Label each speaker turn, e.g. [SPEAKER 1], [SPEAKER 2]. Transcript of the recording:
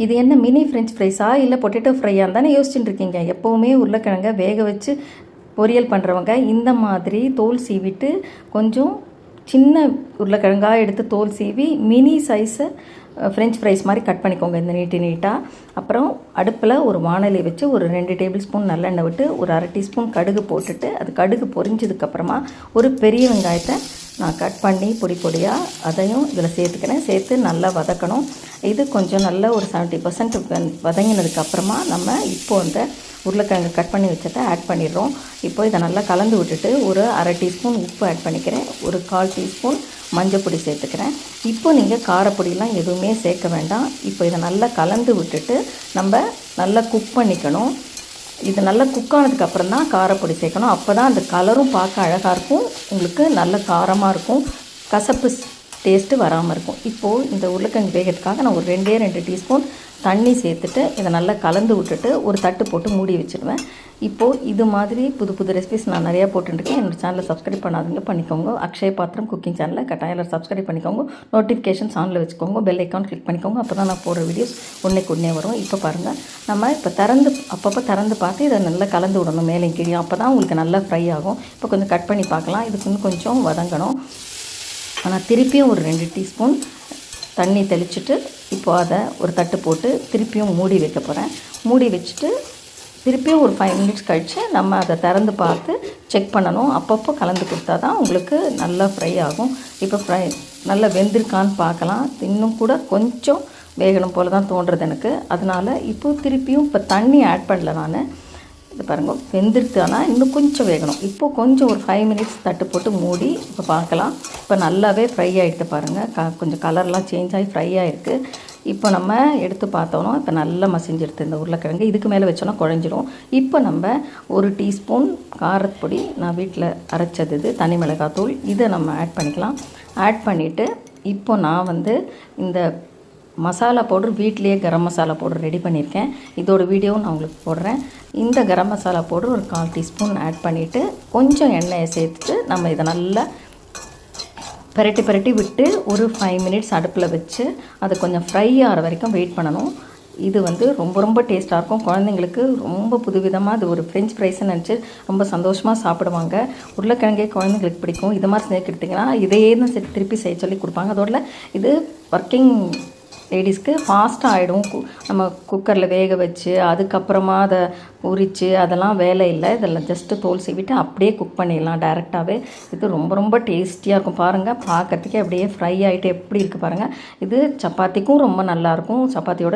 [SPEAKER 1] இது என்ன mini French ஃப்ரைஸா இல்லை பொட்டேட்டோ ஃப்ரையான்னு தானே யோசிச்சுட்டு இருக்கீங்க. எப்போவுமே உருளைக்கிழங்க வேக வச்சு பொரியல் பண்ணுறவங்க இந்த மாதிரி தோல் சீவிட்டு கொஞ்சம் சின்ன உருளைக்கிழங்காக எடுத்து தோல் சீவி மினி சைஸை ஃப்ரெஞ்ச் ஃப்ரைஸ் மாதிரி கட் பண்ணிக்கோங்க இந்த நீட்டாக. அப்புறம் அடுப்பில் ஒரு வாணலி வச்சு ஒரு 2 டேபிள் ஸ்பூன் நல்லெண்ணெய் விட்டு ஒரு 1/2 டீஸ்பூன் கடுகு போட்டுட்டு அது கடுகு பொரிஞ்சதுக்கப்புறமா ஒரு பெரிய வெங்காயத்தை நான் கட் பண்ணி பொடியாக அதையும் இதில் சேர்த்துக்கிறேன். சேர்த்து நல்லா வதக்கணும். இது கொஞ்சம் நல்லா ஒரு 70% வதங்கினதுக்கப்புறமா நம்ம இப்போது அந்த உருளைக்கிழங்கு கட் பண்ணி வச்சதை ஆட் பண்ணிடுறோம். இப்போ இதை நல்லா கலந்து விட்டுட்டு ஒரு 1/2 டீஸ்பூன் உப்பு ஆட் பண்ணிக்கிறேன். ஒரு 1/4 டீஸ்பூன் மஞ்சள் பொடி சேர்த்துக்கிறேன். இப்போ நீங்கள் காரப்பொடியெலாம் எதுவுமே சேர்க்க வேண்டாம். இப்போ இதை நல்லா கலந்து விட்டுட்டு நம்ம நல்லா குக் பண்ணிக்கணும். இது நல்லா குக் ஆனதுக்கப்புறம் தான் காரப்பொடி சேர்க்கணும். அப்போ தான் அந்த கலரும் பார்க்க அழகாக இருக்கும், உங்களுக்கு நல்ல காரமாக இருக்கும், கசப்பு டேஸ்ட்டு வராமல் இருக்கும். இப்போது இந்த உருளைக்கிழங்கு வேகிறதுக்காக நான் ஒரு 2 டீஸ்பூன் தண்ணி சேர்த்துட்டு இதை நல்லா கலந்து விட்டுட்டு ஒரு தட்டு போட்டு மூடி வச்சுடுவேன். இப்போது இது மாதிரி புது ரெசிபிஸ் நான் நிறையா போட்டுருக்கேன். என்னோடய சேனலை சப்ஸ்கிரைப் பண்ணாதீங்க, பண்ணிக்கோங்க. அக்ஷய பாத்திரம் குக்கிங் சேனலை கட்டாயம் சப்ஸ்கிரைப் பண்ணிக்கோங்க. நோட்டிஃபிகேஷன்ஸ் ஆனில் வச்சுக்கோங்க. பெல் ஐக்கான் கிளிக் பண்ணிக்கோங்க. அப்போ தான் நான் போடுற வீடியோஸ் உடனே வரும். இப்போ பாருங்கள், நம்ம இப்போ அப்பப்போ திறந்து பார்த்து இதை நல்லா கலந்து விடணும் மேலே கீழே. அப்போ தான் உங்களுக்கு நல்லா ஃப்ரை ஆகும். இப்போ கொஞ்சம் கட் பண்ணி பார்க்கலாம். இதுக்கு இன்னும் கொஞ்சம் வதங்கணும். ஆனால் திருப்பியும் ஒரு 2 டீஸ்பூன் தண்ணி தெளிச்சுட்டு இப்போது அதை ஒரு தட்டு போட்டு திருப்பியும் மூடி வைக்க போகிறேன். மூடி வச்சுட்டு திருப்பியும் ஒரு 5 மினிட்ஸ் கழித்து நம்ம அதை திறந்து பார்த்து செக் பண்ணணும். அப்பப்போ கலந்து கொடுத்தா தான் உங்களுக்கு நல்லா ஃப்ரை ஆகும். இப்போ நல்லா வெந்திருக்கான்னு பார்க்கலாம். இன்னும் கூட கொஞ்சம் வேகணும் போல் தான் தோன்றுறது எனக்கு. அதனால் இப்போது திருப்பியும் இப்போ தண்ணி ஆட் பண்ணல நான். இது பாருங்கள், வெந்திருத்தானா இன்னும் கொஞ்சம் வேகணும். இப்போது கொஞ்சம் ஒரு 5 மினிட்ஸ் தட்டு போட்டு மூடி இப்போ பார்க்கலாம். இப்போ நல்லாவே ஃப்ரை ஆகிடுது பாருங்கள். கொஞ்சம் கலர்லாம் சேஞ்ச் ஆகி ஃப்ரை ஆகிருக்கு. இப்போ நம்ம எடுத்து பார்த்தோன்னா இப்போ நல்லா மசிஞ்சிடுது இந்த உருளைக்கிழங்கு. இதுக்கு மேலே வச்சோன்னா குழஞ்சிரும். இப்போ நம்ம 1 டீஸ்பூன் காரப்பொடி நான் வீட்டில் அரைச்சது இது தனி மிளகாத்தூள், இதை நம்ம ஆட் பண்ணிக்கலாம். ஆட் பண்ணிவிட்டு இப்போ நான் இந்த மசாலா பவுடர் வீட்லேயே கரம் மசாலா பவுடர் ரெடி பண்ணியிருக்கேன். இதோட வீடியோவும் நான் உங்களுக்கு போடுறேன். இந்த கரம் மசாலா பவுடர் ஒரு 1/4 டீஸ்பூன் ஆட் பண்ணிவிட்டு கொஞ்சம் எண்ணெயை சேர்த்துட்டு நம்ம இதை நல்லா பரட்டி விட்டு ஒரு 5 மினிட்ஸ் அடுப்பில் வச்சு அது கொஞ்சம் ஃப்ரை ஆகிற வரைக்கும் வெயிட் பண்ணணும். இது ரொம்ப டேஸ்ட்டாக இருக்கும். குழந்தைங்களுக்கு ரொம்ப புதுவிதமாக அது ஒரு ஃப்ரெஞ்ச் ஃப்ரைஸ்ன்னு நினச்சி ரொம்ப சந்தோஷமாக சாப்பிடுவாங்க. உருளைக்கிழங்கே குழந்தைங்களுக்கு பிடிக்கும். இது மாதிரி செஞ்சு கொடுத்தீங்கன்னா இதையே தான் திருப்பி செய்ய சொல்லி கொடுப்பாங்க. அதோட இது ஒர்க்கிங் லேடிஸ்க்கு ஃபாஸ்ட்டாக ஆகிடும். நம்ம குக்கரில் வேக வச்சு அதுக்கப்புறமா அதை உரித்து அதெல்லாம் வேலை இல்லை. இதெல்லாம் ஜஸ்ட்டு தோல் சீவிட்டு அப்படியே குக் பண்ணிடலாம் டைரெக்டாகவே. இது ரொம்ப டேஸ்டியாக இருக்கும். பாருங்கள், பார்க்கறதுக்கே அப்படியே ஃப்ரை ஆகிட்டு எப்படி இருக்குது பாருங்கள். இது சப்பாத்திக்கும் ரொம்ப நல்லாயிருக்கும். சப்பாத்தியோட